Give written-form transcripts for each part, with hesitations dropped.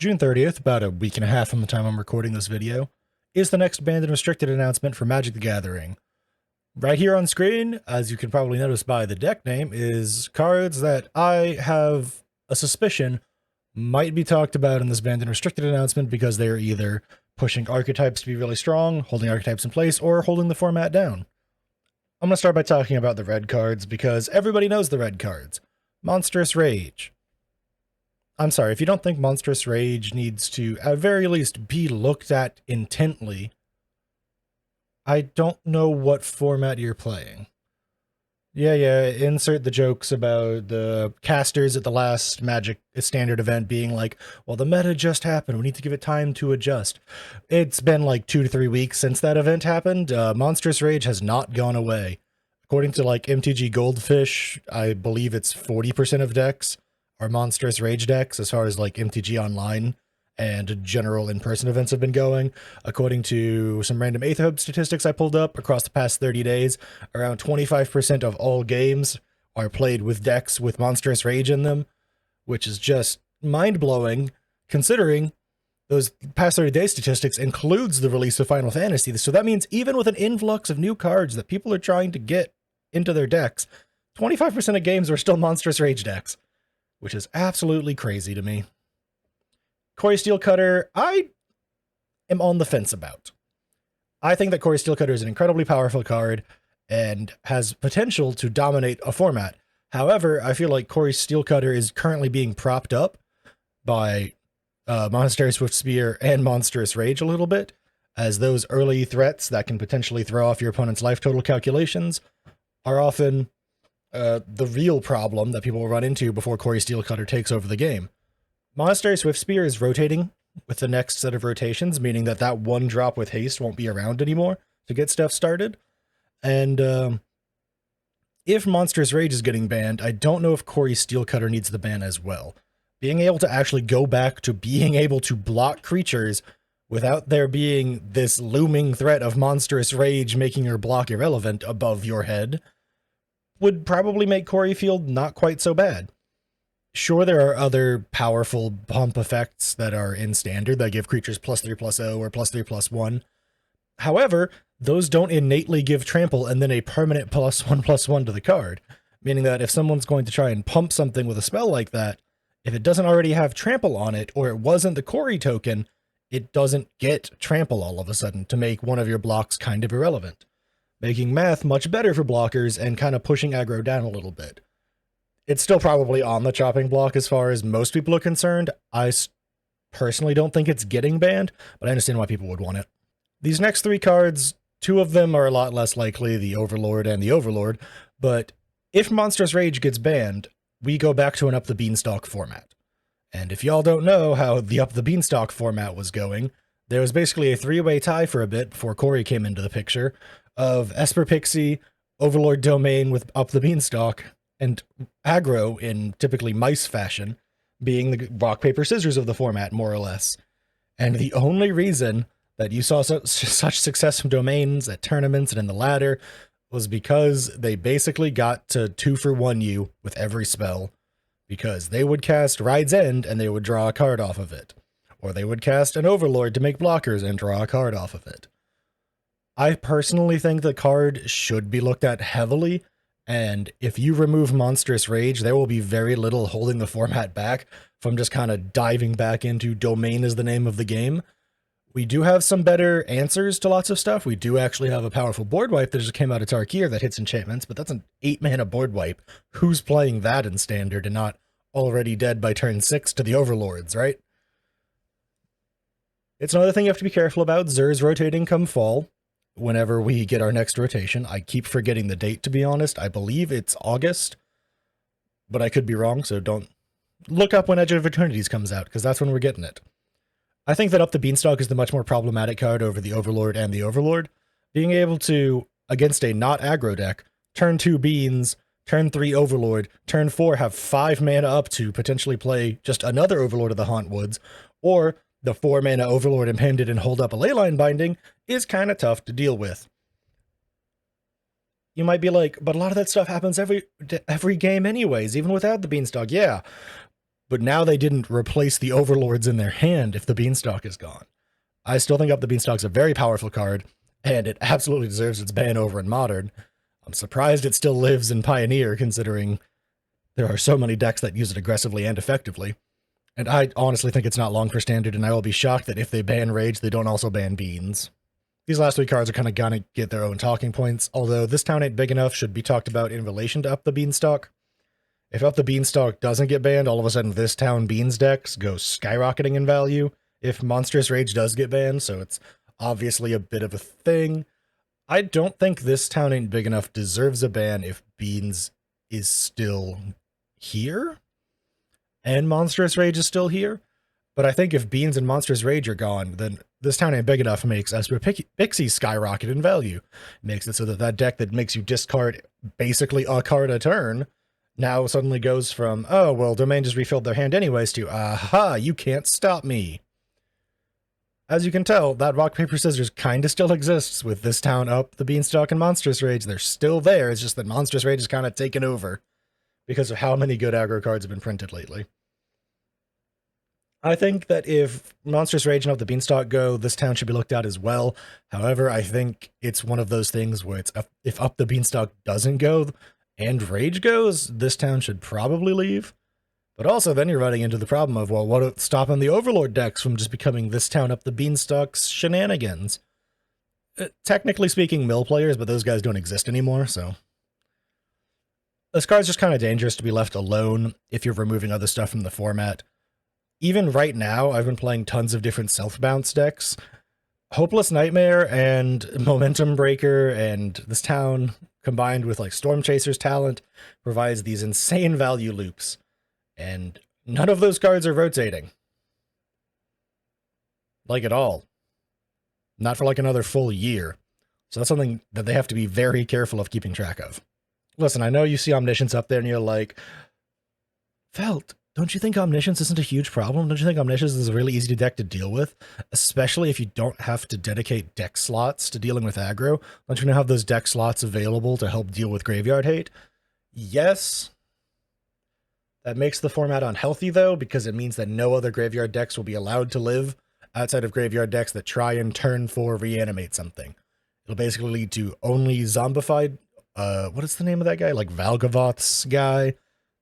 June 30th, about a week and a half from the time I'm recording this video, is the next banned and restricted announcement for Magic the Gathering. Right here on screen, as you can probably notice by the deck name, is cards that I have a suspicion might be talked about in this banned and restricted announcement because they are either pushing archetypes to be really strong, holding archetypes in place, or holding the format down. I'm going to start by talking about the red cards because everybody knows the red cards. Monstrous Rage. I'm sorry, if you don't think Monstrous Rage needs to, at very least, be looked at intently, I don't know what format you're playing. Yeah, insert the jokes about the casters at the last Magic Standard event being like, well, the meta just happened, we need to give it time to adjust. It's been like 2 to 3 weeks since that event happened. Monstrous Rage has not gone away. According to like MTG Goldfish, I believe it's 40% of decks are Monstrous Rage decks as far as like MTG Online and general in-person events have been going. According to some random Aether statistics I pulled up across the past 30 days, around 25% of all games are played with decks with Monstrous Rage in them, which is just mind-blowing considering those past 30 day statistics includes the release of Final Fantasy. So that means even with an influx of new cards that people are trying to get into their decks, 25% of games are still Monstrous Rage decks, which is absolutely crazy to me. Cori-steel Cutter, I am on the fence about. I think that Cori-steel Cutter is an incredibly powerful card and has potential to dominate a format. However, I feel like Cori-steel Cutter is currently being propped up by Monastery Swiftspear and Monstrous Rage a little bit, as those early threats that can potentially throw off your opponent's life total calculations are often the real problem that people will run into before Cori-steel Cutter takes over the game. Monastery Swiftspear is rotating with the next set of rotations, meaning that that one drop with haste won't be around anymore to get stuff started. And if Monstrous Rage is getting banned, I don't know if Cori-steel Cutter needs the ban as well. Being able to actually go back to being able to block creatures without there being this looming threat of Monstrous Rage making your block irrelevant above your head would probably make Cori feel not quite so bad. Sure, there are other powerful bump effects that are in standard that give creatures +3/+0 or +3/+1. However, those don't innately give trample and then a permanent +1/+1 to the card, meaning that if someone's going to try and pump something with a spell like that, if it doesn't already have trample on it, or it wasn't the Cori token, it doesn't get trample all of a sudden to make one of your blocks kind of irrelevant, making math much better for blockers and kind of pushing aggro down a little bit. It's still probably on the chopping block as far as most people are concerned. I personally don't think it's getting banned, but I understand why people would want it. These next 3 cards, 2 of them are a lot less likely, the Overlord and the Overlord, but if Monstrous Rage gets banned, we go back to an Up the Beanstalk format. And if y'all don't know how the Up the Beanstalk format was going, there was basically a 3-way tie for a bit before Cori came into the picture of Esper Pixie, Overlord Domain with Up the Beanstalk, and aggro in typically mice fashion being the rock, paper, scissors of the format, more or less. And the only reason that you saw such success from domains at tournaments and in the ladder was because they basically got to 2-for-1 you with every spell, because they would cast Ride's End and they would draw a card off of it, or they would cast an Overlord to make blockers and draw a card off of it. I personally think the card should be looked at heavily, and if you remove Monstrous Rage, there will be very little holding the format back from just kind of diving back into Domain is the name of the game. We do have some better answers to lots of stuff. We do actually have a powerful board wipe that just came out of Tarkir that hits enchantments, but that's an 8-mana board wipe. Who's playing that in Standard and not already dead by turn 6 to the Overlords, right? It's another thing you have to be careful about. Zer's rotating come fall. Whenever we get our next rotation, I keep forgetting the date, to be honest. I believe it's August, but I could be wrong, so don't look up when Edge of Eternities comes out, because that's when we're getting it. I think that Up the Beanstalk is the much more problematic card over the Overlord and the Overlord. Being able to, against a not aggro deck, turn 2 Beans, turn 3 Overlord, turn 4 have 5 mana up to potentially play just another Overlord of the Hauntwoods, or the 4-mana Overlord impended and hold up a Leyline Binding is kind of tough to deal with. You might be like, but a lot of that stuff happens every game anyways, even without the Beanstalk. Yeah, but now they didn't replace the overlords in their hand if the Beanstalk is gone. I still think Up the Beanstalk's a very powerful card, and it absolutely deserves its ban over in Modern. I'm surprised it still lives in Pioneer, considering there are so many decks that use it aggressively and effectively. And I honestly think it's not long for Standard, and I will be shocked that if they ban Rage, they don't also ban Beans. These last three cards are kind of gonna get their own talking points, although This Town Ain't Big Enough should be talked about in relation to Up the Beanstalk. If Up the Beanstalk doesn't get banned, all of a sudden This Town Beans decks go skyrocketing in value if Monstrous Rage does get banned, so it's obviously a bit of a thing. I don't think This Town Ain't Big Enough deserves a ban if Beans is still here and Monstrous Rage is still here. But I think if Beans and Monstrous Rage are gone, then This Town Ain't Big Enough makes Esper Pixie skyrocket in value. It makes it so that that deck that makes you discard basically a card a turn now suddenly goes from, oh, well, Domain just refilled their hand anyways, to, aha, you can't stop me. As you can tell, that rock, paper, scissors kind of still exists with This Town, Up, the Beanstalk, and Monstrous Rage. They're still there, it's just that Monstrous Rage is kind of taken over because of how many good aggro cards have been printed lately. I think that if Monstrous Rage and Up the Beanstalk go, This Town should be looked at as well. However, I think it's one of those things where it's if Up the Beanstalk doesn't go and Rage goes, This Town should probably leave. But also then you're running into the problem of, well, what stopping the Overlord decks from just becoming This Town, Up the Beanstalk's shenanigans? Technically speaking, mill players, but those guys don't exist anymore, so this card's just kind of dangerous to be left alone if you're removing other stuff from the format. Even right now, I've been playing tons of different self-bounce decks. Hopeless Nightmare and Momentum Breaker and This Town, combined with like Storm Chaser's talent, provides these insane value loops. And none of those cards are rotating. Like at all. Not for like another full year. So that's something that they have to be very careful of keeping track of. Listen, I know you see Omniscience up there and you're like, Felt, don't you think Omniscience isn't a huge problem? Don't you think Omniscience is a really easy deck to deal with? Especially if you don't have to dedicate deck slots to dealing with aggro. Don't you now have those deck slots available to help deal with graveyard hate? Yes. That makes the format unhealthy, though, because it means that no other graveyard decks will be allowed to live outside of graveyard decks that try and turn 4 reanimate something. It'll basically lead to only zombified, what is the name of that guy? Like Valgavoth's guy?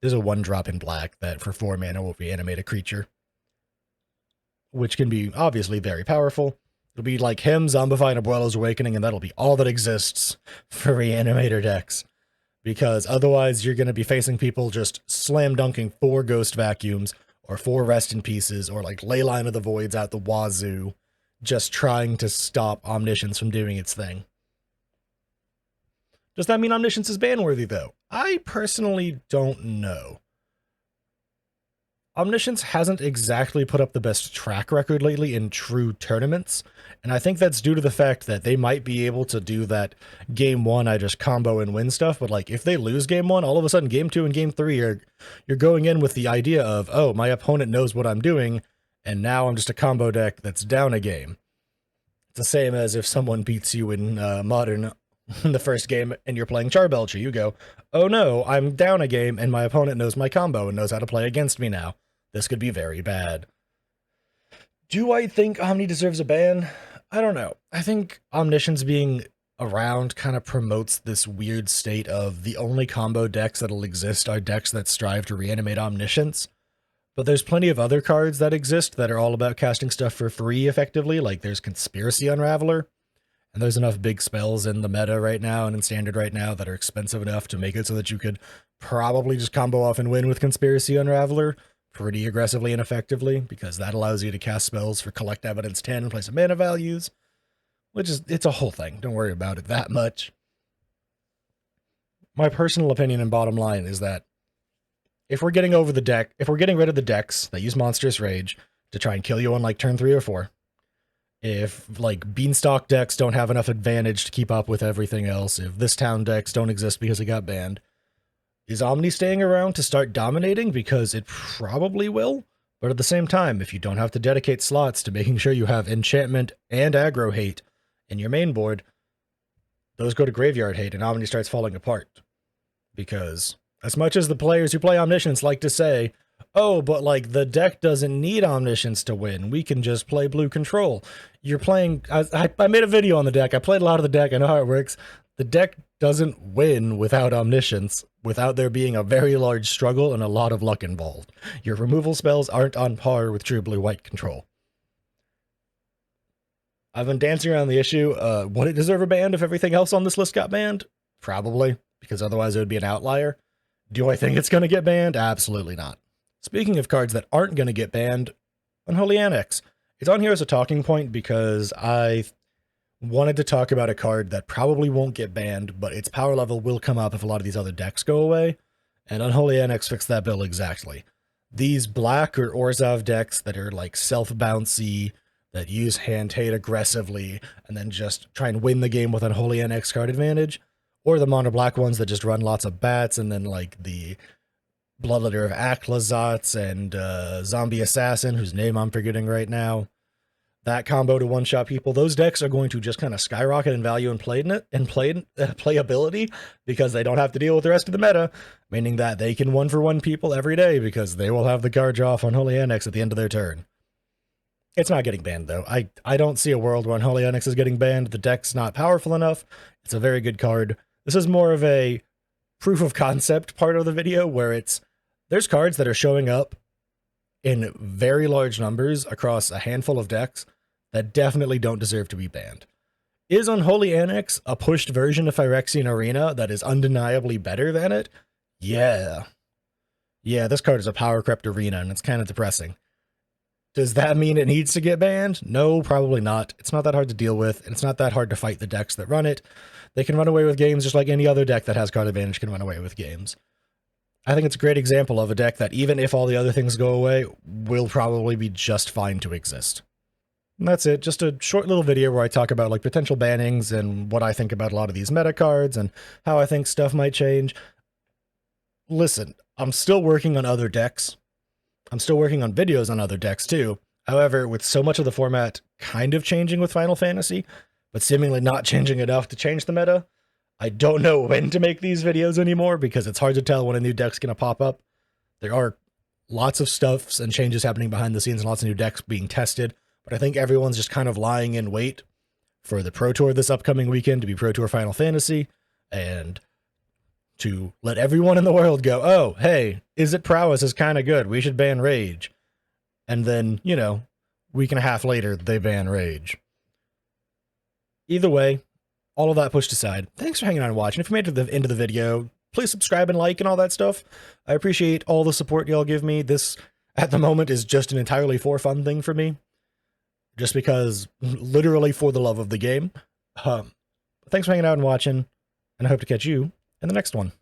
There's a 1-drop in black that for 4 mana will reanimate a creature, which can be obviously very powerful. It'll be like him, Zombified Abuelo's Awakening, and that'll be all that exists for reanimator decks. Because otherwise you're going to be facing people just slam dunking 4 Ghost Vacuums or 4 Rest in Pieces or like Leyline of the Voids out the wazoo, just trying to stop Omniscience from doing its thing. Does that mean Omniscience is ban-worthy, though? I personally don't know. Omniscience hasn't exactly put up the best track record lately in true tournaments, and I think that's due to the fact that they might be able to do that game 1, I just combo and win stuff, but like if they lose game 1, all of a sudden game 2 and game 3 you're going in with the idea of, oh, my opponent knows what I'm doing, and now I'm just a combo deck that's down a game. It's the same as if someone beats you in Modern in the first game and you're playing Charbelcher. You go, oh no, I'm down a game and my opponent knows my combo and knows how to play against me now. This could be very bad. Do I think Omni deserves a ban? I don't know. I think Omniscience being around kind of promotes this weird state of the only combo decks that'll exist are decks that strive to reanimate Omniscience. But there's plenty of other cards that exist that are all about casting stuff for free effectively, like there's Conspiracy Unraveler. And there's enough big spells in the meta right now and in Standard right now that are expensive enough to make it so that you could probably just combo off and win with Conspiracy Unraveler pretty aggressively and effectively, because that allows you to cast spells for Collect Evidence 10 in place of mana values, which is, it's a whole thing. Don't worry about it that much. My personal opinion and bottom line is that if we're getting rid of the decks that use Monstrous Rage to try and kill you on like turn 3 or 4, if like Beanstalk decks don't have enough advantage to keep up with everything else, if This Town decks don't exist because it got banned, is Omni staying around to start dominating? Because it probably will. But at the same time, if you don't have to dedicate slots to making sure you have enchantment and aggro hate in your main board, those go to graveyard hate and Omni starts falling apart. Because as much as the players who play Omniscience like to say, Oh, but like the deck doesn't need omniscience to win. We can just play blue control. You're playing. I made a video on the deck. I played a lot of the deck. I know how it works. The deck doesn't win without omniscience, without there being a very large struggle and a lot of luck involved. Your removal spells aren't on par with true blue-white control. I've been dancing around the issue. Would it deserve a ban if everything else on this list got banned? Probably, because otherwise it would be an outlier. Do I think it's going to get banned? Absolutely not. Speaking of cards that aren't going to get banned, Unholy Annex. It's on here as a talking point because I wanted to talk about a card that probably won't get banned, but its power level will come up if a lot of these other decks go away, and Unholy Annex fixed that bill exactly. These black or Orzhov decks that are like self-bouncy, that use hand hate aggressively, and then just try and win the game with Unholy Annex card advantage, or the mono black ones that just run lots of bats, and then like the Bloodletter of Aklazats and Zombie Assassin, whose name I'm forgetting right now. That combo to one-shot people, those decks are going to just kind of skyrocket in value and playability because they don't have to deal with the rest of the meta, meaning that they can one-for-one people every day because they will have the card draw off Unholy Annex at the end of their turn. It's not getting banned, though. I don't see a world where Unholy Annex is getting banned. The deck's not powerful enough. It's a very good card. This is more of a proof of concept part of the video where there's cards that are showing up in very large numbers across a handful of decks that definitely don't deserve to be banned. Is Unholy Annex a pushed version of Phyrexian Arena that is undeniably better than it? Yeah. Yeah, this card is a power crept arena, and it's kind of depressing. Does that mean it needs to get banned? No, probably not. It's not that hard to deal with, and it's not that hard to fight the decks that run it. They can run away with games just like any other deck that has card advantage can run away with games. I think it's a great example of a deck that, even if all the other things go away, will probably be just fine to exist. And that's it. Just a short little video where I talk about like potential bannings and what I think about a lot of these meta cards and how I think stuff might change. Listen, I'm still working on other decks. I'm still working on videos on other decks too. However, with so much of the format kind of changing with Final Fantasy, but seemingly not changing enough to change the meta, I don't know when to make these videos anymore because it's hard to tell when a new deck's going to pop up. There are lots of stuffs and changes happening behind the scenes and lots of new decks being tested, but I think everyone's just kind of lying in wait for the Pro Tour this upcoming weekend to be Pro Tour Final Fantasy and to let everyone in the world go, oh, hey, Is It Prowess is kind of good. We should ban Rage. And then, you know, week and a half later, they ban Rage. Either way, all of that pushed aside, thanks for hanging out and watching. If you made it to the end of the video, please subscribe and like and all that stuff. I appreciate all the support y'all give me. This, at the moment, is just an entirely for fun thing for me. Just because, literally for the love of the game. Thanks for hanging out and watching, and I hope to catch you in the next one.